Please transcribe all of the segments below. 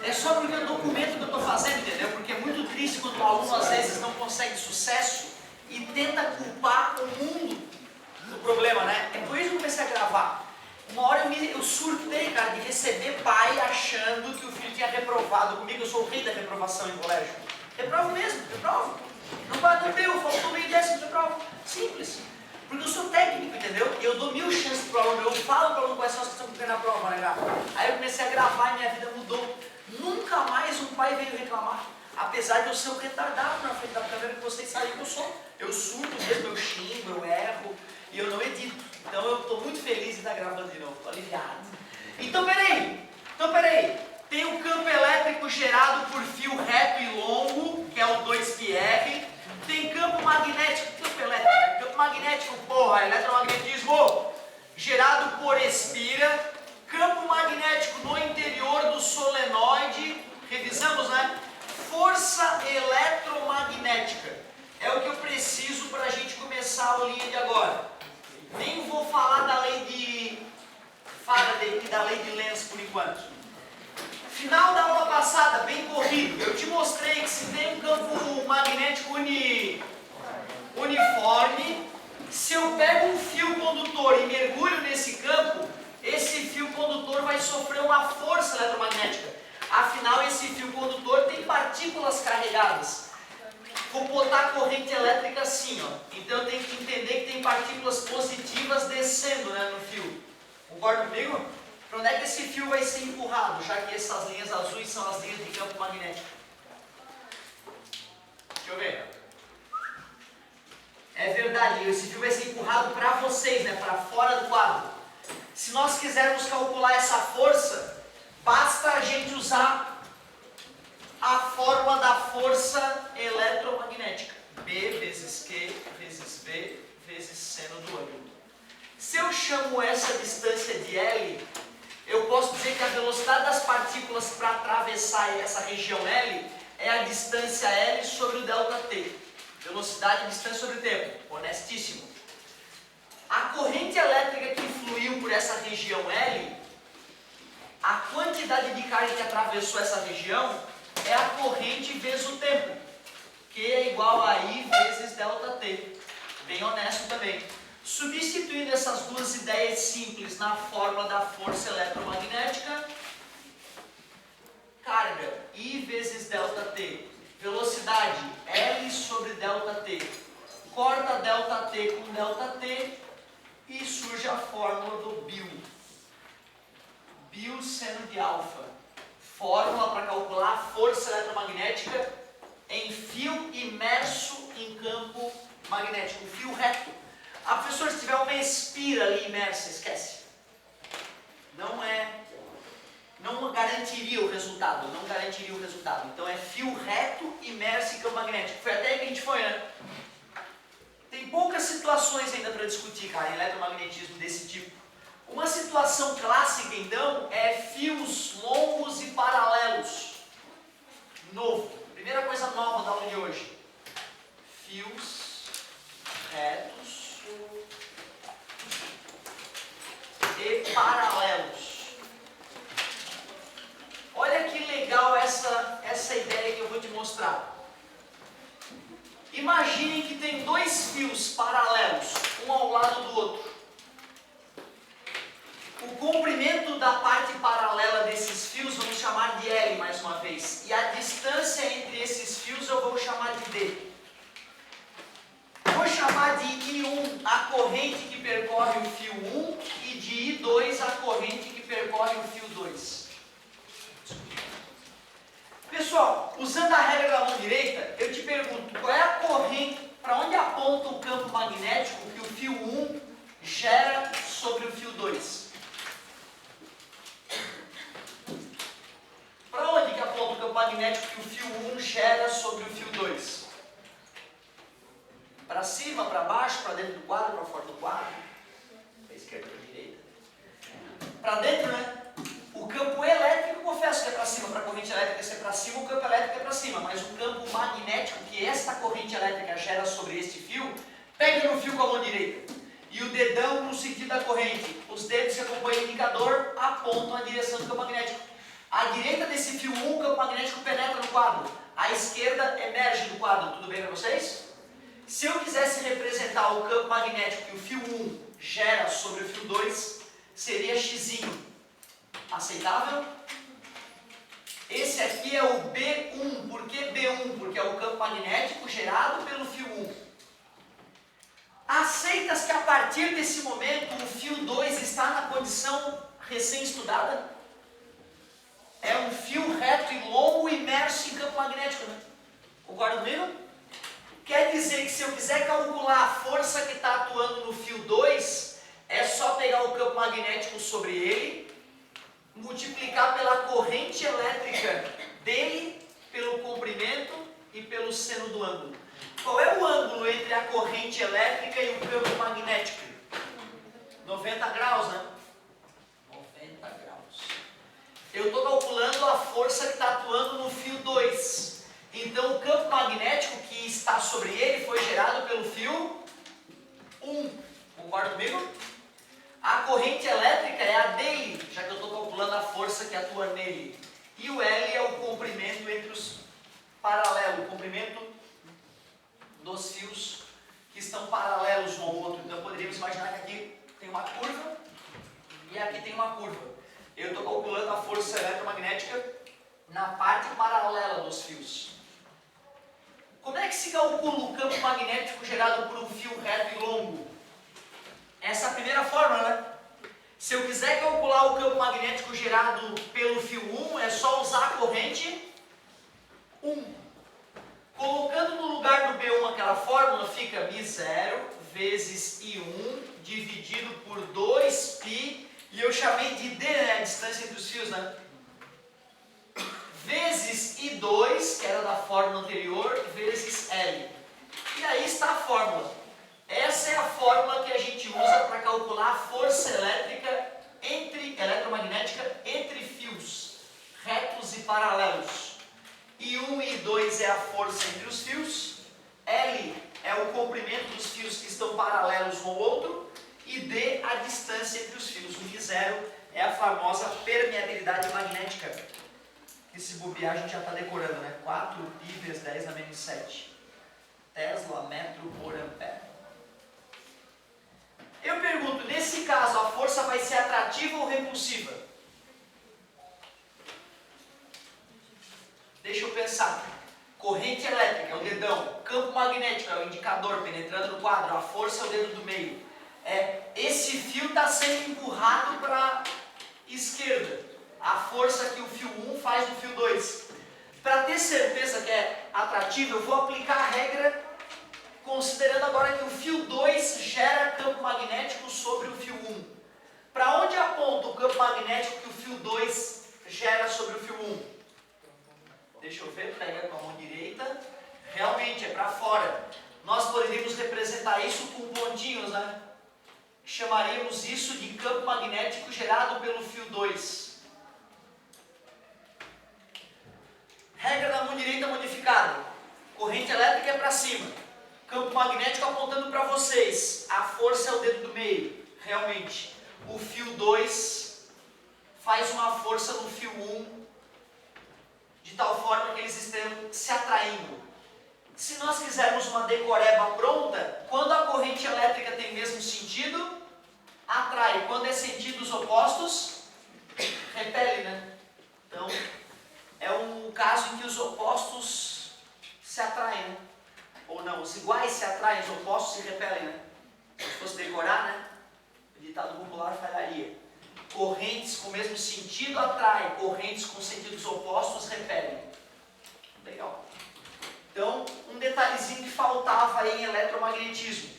É só porque é o documento que eu estou fazendo, entendeu? Porque é muito triste quando o aluno às vezes não consegue sucesso e tenta culpar o mundo do problema, né? É por isso que eu comecei a gravar. Uma hora eu surtei, cara, de receber pai achando que o filho tinha reprovado comigo. Eu sou o rei da reprovação em colégio. Reprovo mesmo, reprovo. Não deu, faltou meio décimo, reprovo. Simples. Porque eu sou técnico, entendeu? E eu dou 1000 chances pro aluno. Eu falo pro aluno quais são as questões que tem na prova, né, cara? Aí eu comecei a gravar e minha vida mudou. Nunca mais um pai veio reclamar. Apesar de eu ser um retardado na frente da câmera, que vocês sabem que eu sou. Eu surto mesmo, eu xingo, eu erro e eu não edito. Então eu estou muito feliz em estar gravando de novo, estou aliviado. Então peraí. Tem um campo elétrico gerado por fio reto e longo, que é o 2πr. Tem campo magnético, campo elétrico, campo magnético, porra, eletromagnetismo, gerado por espira. Campo magnético no interior do solenoide, revisamos, né? Força eletromagnética. É o que eu preciso para a gente começar a aulinha de agora. Nem vou falar da lei de Faraday e da lei de Lenz por enquanto. Final da aula passada, bem corrido, eu te mostrei que se tem um campo magnético uniforme, se eu pego um fio condutor e mergulho nesse campo, esse fio condutor vai sofrer uma força eletromagnética. Afinal, esse fio condutor tem partículas carregadas. Vou botar a corrente elétrica assim, ó. Então eu tenho que entender que tem partículas positivas descendo, né, no fio. Concorda comigo? Para onde é que esse fio vai ser empurrado, já que essas linhas azuis são as linhas de campo magnético? Deixa eu ver. É verdade, esse fio vai ser empurrado para vocês, né, para fora do quadro. Se nós quisermos calcular essa força, basta a gente usar a fórmula da força eletromagnética. B vezes Q vezes B vezes seno do ângulo. Se eu chamo essa distância de L, eu posso dizer que a velocidade das partículas para atravessar essa região L é a distância L sobre o ΔT. Velocidade e distância sobre o tempo. Honestíssimo. A corrente elétrica que fluiu por essa região L, a quantidade de carga que atravessou essa região é a corrente vezes o tempo, que é igual a I vezes ΔT. Bem honesto também. Substituindo essas duas ideias simples na fórmula da força eletromagnética, carga I vezes ΔT, velocidade L sobre ΔT, corta ΔT com ΔT e surge a fórmula do Bill. Bill seno de alfa. Fórmula para calcular a força eletromagnética em fio imerso em campo magnético, fio reto. Ah, professor, se tiver uma espira ali imersa, esquece. Não garantiria o resultado, Então é fio reto imerso em campo magnético. Foi até aí que a gente foi, né? Tem poucas situações ainda para discutir, cara, em eletromagnetismo desse tipo. Uma situação clássica, então, é fios longos e paralelos. Novo. Primeira coisa nova da aula de hoje. Fios retos e paralelos. Olha que legal essa ideia que eu vou te mostrar. Imaginem que tem dois fios paralelos, um ao lado do outro. O comprimento da parte paralela desses fios vamos chamar de L mais uma vez. E a distância entre esses fios eu vou chamar de D. Vou chamar de I1 a corrente que percorre o fio 1 e de I2 a corrente que percorre o fio 2. Pessoal, usando a regra da mão direita, eu te pergunto, qual é a corrente, para onde aponta o campo magnético que o fio 1 gera sobre o fio 2? Para onde que aponta o campo magnético que o fio 1 gera sobre o fio 2? Para cima, para baixo, para dentro do quadro, para fora do quadro? Para a esquerda, para a direita? Para dentro, né? O campo elétrico, confesso que é para cima, para a corrente elétrica ser para cima, o campo elétrico é para cima, mas o campo magnético que esta corrente elétrica gera sobre este fio, pega no fio com a mão direita. E o dedão no sentido da corrente. Os dedos que acompanham o indicador apontam a direção do campo magnético. À direita desse fio 1, o campo magnético penetra no quadro. À esquerda, emerge do quadro. Tudo bem para vocês? Se eu quisesse representar o campo magnético que o fio 1 gera sobre o fio 2, seria x. Aceitável? Esse aqui é o B1. Por que B1? Porque é o campo magnético gerado pelo fio 1. Aceitas que a partir desse momento o fio 2 está na condição recém-estudada? É um fio reto e longo imerso em campo magnético, né? Concorda comigo? Quer dizer que se eu quiser calcular a força que está atuando no fio 2, é só pegar o campo magnético sobre ele, multiplicar pela corrente elétrica dele, pelo comprimento e pelo seno do ângulo. Qual é o ângulo entre a corrente elétrica e o campo magnético? 90 graus, né? 90 graus. Eu estou calculando a força que está atuando no fio 2. Então o campo magnético que está sobre ele foi gerado pelo fio 1. Concorda comigo? A corrente elétrica é a dele, já que eu estou calculando a força que atua nele. E o L é o comprimento entre os paralelos, o comprimento dos fios que estão paralelos um ao outro. Então poderíamos imaginar que aqui tem uma curva e aqui tem uma curva. Eu estou calculando a força eletromagnética na parte paralela dos fios. Como é que se calcula o campo magnético gerado por um fio reto e longo? Essa é a primeira fórmula, né? Se eu quiser calcular o campo magnético gerado pelo fio 1, é só usar a corrente 1. Colocando no lugar do B1 aquela fórmula, fica μ0 vezes I1 dividido por 2π, e eu chamei de D, né? A distância entre os fios, né? Vezes I2, que era da fórmula anterior, vezes L. E aí está a fórmula. Essa é a fórmula que a gente usa para calcular a força elétrica eletromagnética entre fios retos e paralelos. I1 e I2 é a força entre os fios, L é o comprimento dos fios que estão paralelos um ao outro, e D a distância entre os fios. O μ0 é a famosa permeabilidade magnética, que se bobear a gente já está decorando, né? 4π vezes 10 na menos 7. Tesla metro por ampere. Eu pergunto, nesse caso a força vai ser atrativa ou repulsiva? Deixa eu pensar. Corrente elétrica é o dedão, campo magnético é o indicador penetrando no quadro, a força é o dedo do meio. Esse fio está sendo empurrado para a esquerda. A força que o fio 1 faz no fio 2. Para ter certeza que é atrativo, eu vou aplicar a regra considerando agora que o fio 2 gera campo magnético sobre o fio 1. Para onde aponta o campo magnético que o fio 2 gera sobre o fio 1? Deixa eu ver, pega com a mão direita. Realmente é para fora. Nós poderíamos representar isso com pontinhos, né? Chamaríamos isso de campo magnético gerado pelo fio 2. Regra da mão direita modificada. Corrente elétrica é para cima. Campo magnético apontando para vocês. A força é o dedo do meio. Realmente, o fio 2 faz uma força no fio 1 de tal forma que eles estejam se atraindo. Se nós quisermos uma decoreba pronta, quando a corrente elétrica tem mesmo sentido, atrai. Quando é sentidos opostos, repele, né? Então, é um caso em que os opostos se atraem, né? Ou não, os iguais se atraem, os opostos se repelem, né? Se fosse decorar, né? O ditado popular falharia. Correntes com o mesmo sentido atraem, correntes com sentidos opostos repelem. Legal. Então, um detalhezinho que faltava aí em eletromagnetismo.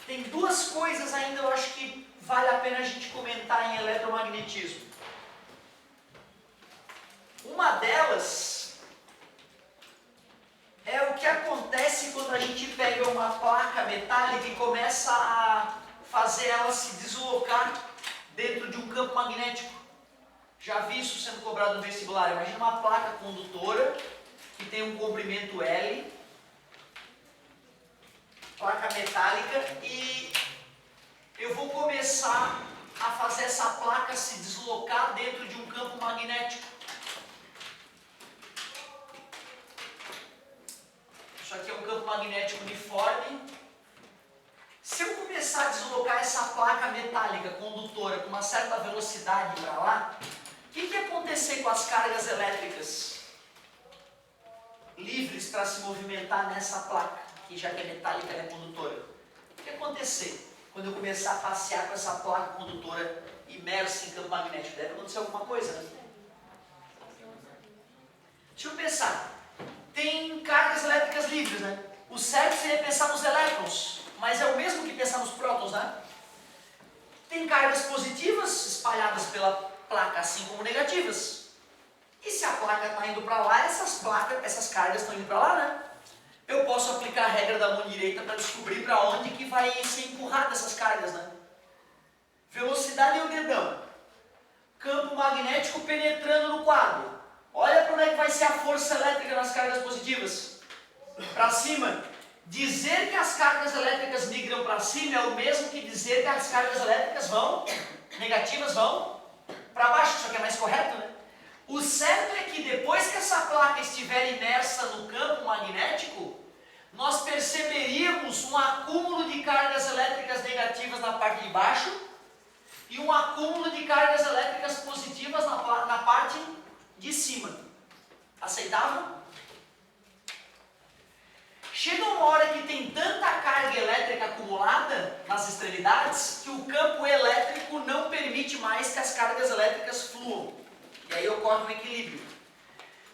Tem duas coisas ainda, eu acho que vale a pena a gente comentar em eletromagnetismo. Uma delas é o que acontece quando a gente pega uma placa metálica e começa a fazer ela se deslocar dentro de um campo magnético. Já vi isso sendo cobrado no vestibular. Imagina uma placa condutora que tem um comprimento L, placa metálica, e eu vou começar a fazer essa placa se deslocar dentro de um campo magnético. Isso aqui é um campo magnético uniforme. Se eu começar a deslocar essa placa metálica condutora com uma certa velocidade para lá, o que ia acontecer com as cargas elétricas livres para se movimentar nessa placa, que já que é metálica, ela é condutora? O que ia acontecer quando eu começar a passear com essa placa condutora imersa em campo magnético? Deve acontecer alguma coisa, né? Deixa eu pensar. Tem cargas elétricas livres, né? O certo seria pensar nos elétrons, mas é o mesmo que pensar nos prótons, né? Tem cargas positivas espalhadas pela placa, assim como negativas. E se a placa está indo para lá, essas cargas estão indo para lá, né? Eu posso aplicar a regra da mão direita para descobrir para onde que vai ser empurrada essas cargas, né? Velocidade e o dedão. Campo magnético penetrando no quadro. Olha para onde é que vai ser a força elétrica nas cargas positivas. Para cima. Dizer que as cargas elétricas migram para cima é o mesmo que dizer que as cargas elétricas negativas vão para baixo. Isso aqui é mais correto, né? O certo é que depois que essa placa estiver imersa no campo magnético, nós perceberíamos um acúmulo de cargas elétricas negativas na parte de baixo e um acúmulo de cargas elétricas positivas na parte de cima. Aceitável? Chega uma hora que tem tanta carga elétrica acumulada nas extremidades que o campo elétrico não permite mais que as cargas elétricas fluam. E aí ocorre um equilíbrio.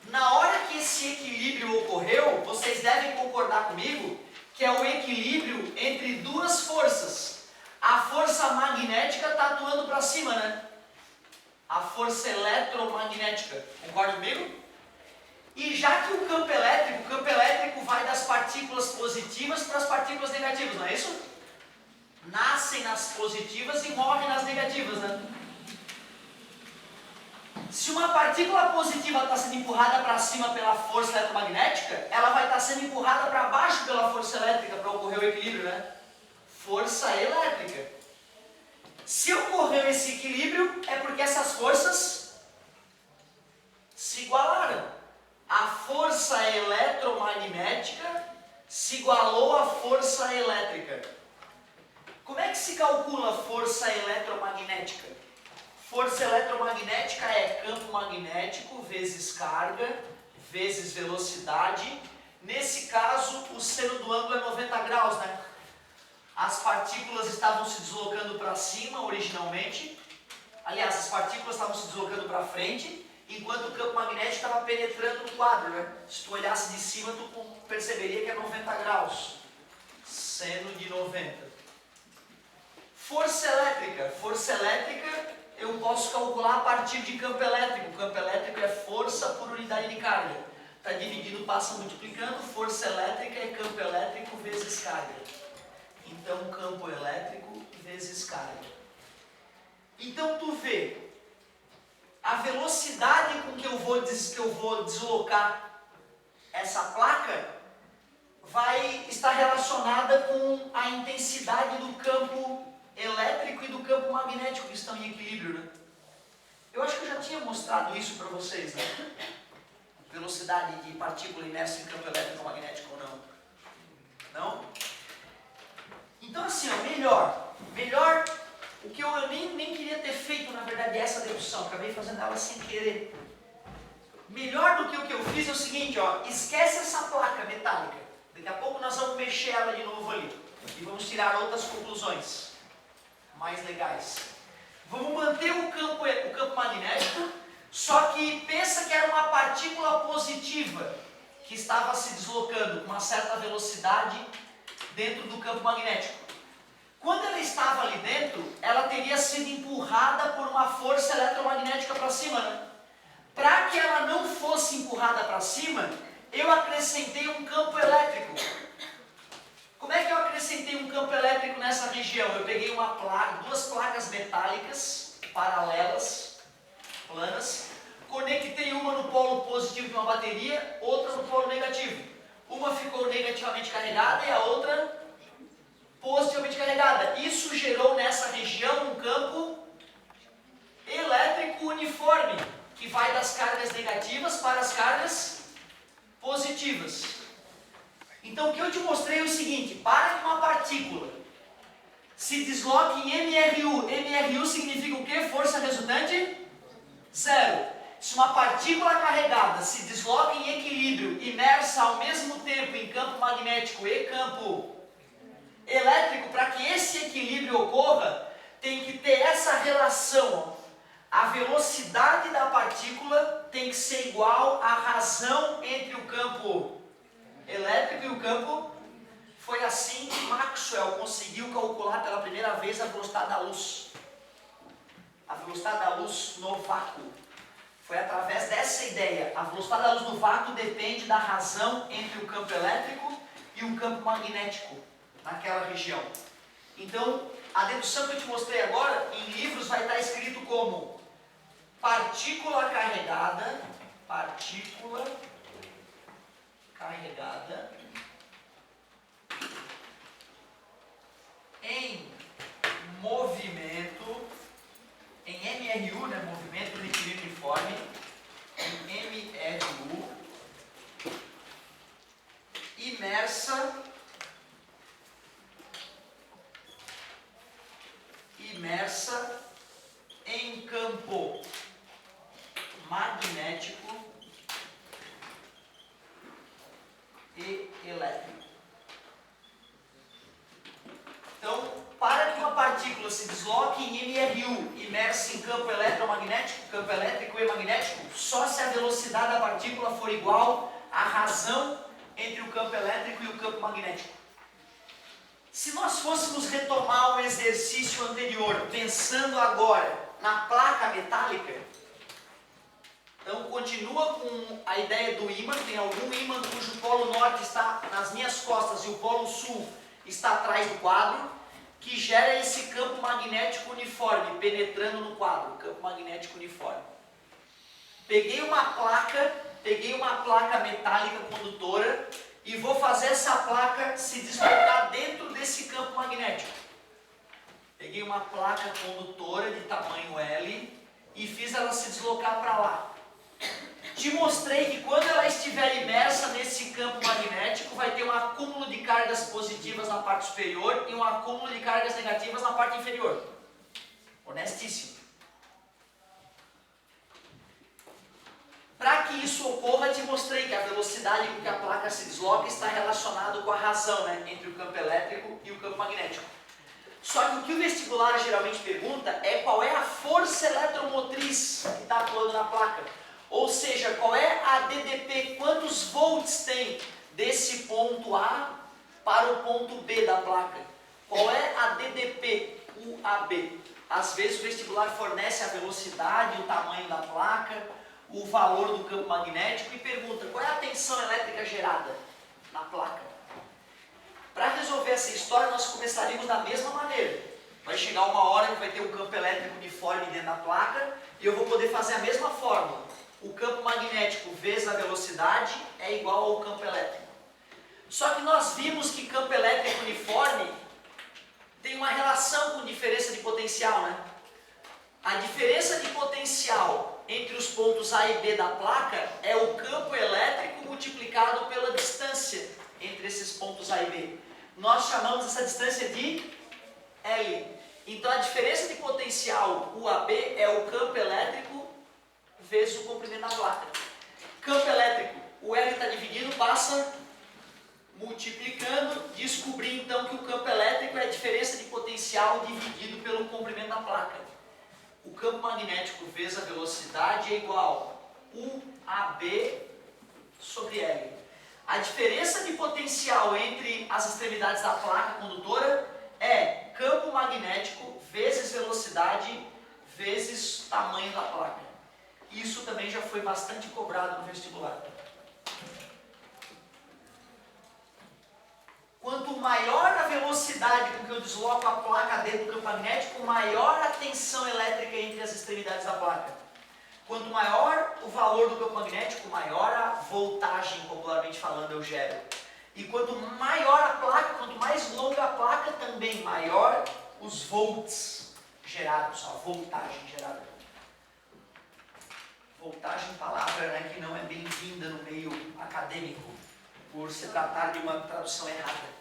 Na hora que esse equilíbrio ocorreu, vocês devem concordar comigo que é o equilíbrio entre duas forças. A força magnética está atuando para cima, né? A força eletromagnética. Concorda comigo? E já que o campo elétrico vai das partículas positivas para as partículas negativas, não é isso? Nascem nas positivas e morrem nas negativas, né? Se uma partícula positiva está sendo empurrada para cima pela força eletromagnética, ela vai estar sendo empurrada para baixo pela força elétrica para ocorrer o equilíbrio, né? Força elétrica. Se ocorreu esse equilíbrio, é porque essas forças se igualaram. A força eletromagnética se igualou à força elétrica. Como é que se calcula a força eletromagnética? Força eletromagnética é campo magnético vezes carga vezes velocidade. Nesse caso, o seno do ângulo é 90 graus, né? As partículas estavam se deslocando para cima originalmente. Aliás, as partículas estavam se deslocando para frente, enquanto o campo magnético estava penetrando no quadro, né? Se tu olhasse de cima, tu perceberia que é 90 graus. Seno de 90. Força elétrica. Força elétrica eu posso calcular a partir de campo elétrico. O campo elétrico é força por unidade de carga. Está dividido, passa multiplicando. Força elétrica é campo elétrico vezes carga. Então, campo elétrico vezes carga. Então, tu vê, a velocidade com que eu vou deslocar essa placa vai estar relacionada com a intensidade do campo elétrico e do campo magnético que estão em equilíbrio, né? Eu acho que eu já tinha mostrado isso para vocês, né? Velocidade de partícula imersa em campo elétrico ou magnético ou não? Não? Então assim, ó, melhor, o que eu nem queria ter feito, na verdade, é essa dedução, acabei fazendo ela sem querer. Melhor do que o que eu fiz é o seguinte, ó, esquece essa placa metálica. Daqui a pouco nós vamos mexer ela de novo ali e vamos tirar outras conclusões mais legais. Vamos manter o campo magnético, só que pensa que era uma partícula positiva que estava se deslocando com uma certa velocidade dentro do campo magnético. Quando ela estava ali dentro, ela teria sido empurrada por uma força eletromagnética para cima, né? Para que ela não fosse empurrada para cima, eu acrescentei um campo elétrico. Como é que eu acrescentei um campo elétrico nessa região? Eu peguei duas placas metálicas paralelas, planas, conectei uma no polo positivo de uma bateria, outra no polo negativo. Uma ficou negativamente carregada e a outra positivamente carregada. Isso gerou nessa região um campo uniforme, que vai das cargas negativas para as cargas positivas. Então o que eu te mostrei é o seguinte: para que uma partícula se desloque em MRU, MRU significa o que? Força resultante? Zero. Se uma partícula carregada se desloca em equilíbrio, imersa ao mesmo tempo em campo magnético e campo elétrico, para que esse equilíbrio ocorra, tem que ter essa relação. A velocidade da partícula tem que ser igual à razão entre o campo elétrico e o campo. Foi assim que Maxwell conseguiu calcular pela primeira vez a velocidade da luz. A velocidade da luz no vácuo. Foi através dessa ideia. A velocidade da luz no vácuo depende da razão entre o campo elétrico e o campo magnético naquela região. Então, a dedução que eu te mostrei agora, em livros vai estar escrito como partícula carregada em movimento, em MRU, né, movimento de equilíbrio uniforme, em MRU, imersa em campo magnético e elétrico. Então, para que uma partícula se desloque em MRU, imersa em campo eletromagnético, campo elétrico e magnético, só se a velocidade da partícula for igual à razão entre o campo elétrico e o campo magnético. Se nós fôssemos retomar o exercício anterior, pensando agora na placa metálica, então continua com a ideia do ímã. Tem algum ímã cujo polo norte está nas minhas costas e o polo sul está atrás do quadro, que gera esse campo magnético uniforme penetrando no quadro, campo magnético uniforme. Peguei uma placa metálica condutora e vou fazer essa placa se deslocar dentro desse campo magnético. Peguei uma placa condutora de tamanho L e fiz ela se deslocar para lá. Te mostrei que quando ela estiver imersa nesse campo magnético, vai ter um acúmulo de cargas positivas na parte superior e um acúmulo de cargas negativas na parte inferior. Honestíssimo. Para que isso ocorra, te mostrei que a velocidade com que a placa se desloca está relacionado com a razão, né, entre o campo elétrico e o campo magnético. Só que o que o vestibular geralmente pergunta é qual é a força eletromotriz que está atuando na placa. Ou seja, qual é a DDP, quantos volts tem desse ponto A para o ponto B da placa. Qual é a DDP, UAB? Às vezes o vestibular fornece a velocidade, o tamanho da placa, o valor do campo magnético e pergunta qual é a tensão elétrica gerada na placa. Para resolver essa história, nós começaríamos da mesma maneira. Vai chegar uma hora que vai ter um campo elétrico uniforme dentro da placa e eu vou poder fazer a mesma fórmula. O campo magnético vezes a velocidade é igual ao campo elétrico. Só que nós vimos que campo elétrico uniforme tem uma relação com diferença de potencial, né? A diferença de potencial entre os pontos A e B da placa é o campo elétrico multiplicado pela distância entre esses pontos A e B. Nós chamamos essa distância de L. Então a diferença de potencial UAB é o campo elétrico vezes o comprimento da placa. Campo elétrico, o L está dividido, passa multiplicando, descobri então que o campo elétrico é a diferença de potencial dividido pelo comprimento da placa. O campo magnético vezes a velocidade é igual a UAB sobre L. A diferença de potencial entre as extremidades da placa condutora é campo magnético vezes velocidade vezes tamanho da placa. Isso também já foi bastante cobrado no vestibular. Quanto maior a velocidade com que eu desloco a placa dentro do campo magnético, maior a tensão elétrica entre as extremidades da placa. Quanto maior o valor do campo magnético, maior a voltagem, popularmente falando, eu gero. E quanto maior a placa, quanto mais longa a placa, também maior os volts gerados, a voltagem gerada. palavra, né, que não é bem-vinda no meio acadêmico, por se tratar de uma tradução errada.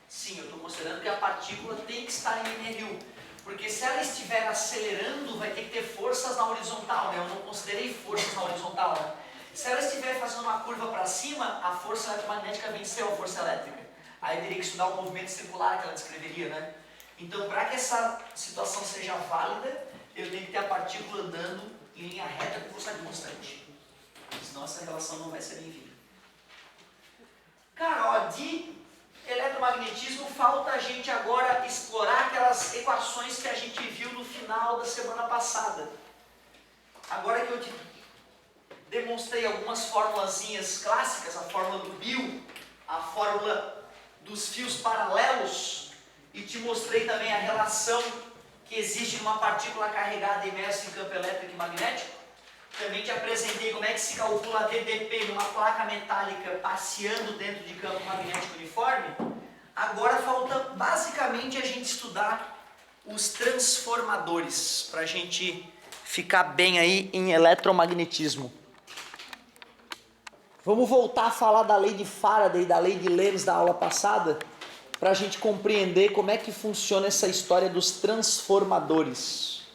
Sim, eu estou considerando que a partícula tem que estar em NRU, porque se ela estiver acelerando, vai ter que ter forças na horizontal, né? Eu não considerei forças na horizontal, né? Se ela estiver fazendo uma curva para cima, a força eletromagnética venceu a força elétrica. Aí eu teria que estudar o movimento circular que ela descreveria, né? Então, para que essa situação seja válida, eu tenho que ter a partícula andando em linha reta com velocidade constante. Senão essa relação não vai ser bem-vinda. Cara, ó, de eletromagnetismo falta a gente agora explorar aquelas equações que a gente viu no final da semana passada. Agora que eu te demonstrei algumas formulazinhas clássicas, a fórmula do Bill, a fórmula dos fios paralelos, e te mostrei também a relação que existe numa partícula carregada imersa em campo elétrico e magnético. Também te apresentei como é que se calcula a DDP numa placa metálica passeando dentro de campo magnético uniforme. Agora falta basicamente a gente estudar os transformadores, para a gente ficar bem aí em eletromagnetismo. Vamos voltar a falar da lei de Faraday e da lei de Lenz da aula passada, para a gente compreender como é que funciona essa história dos transformadores.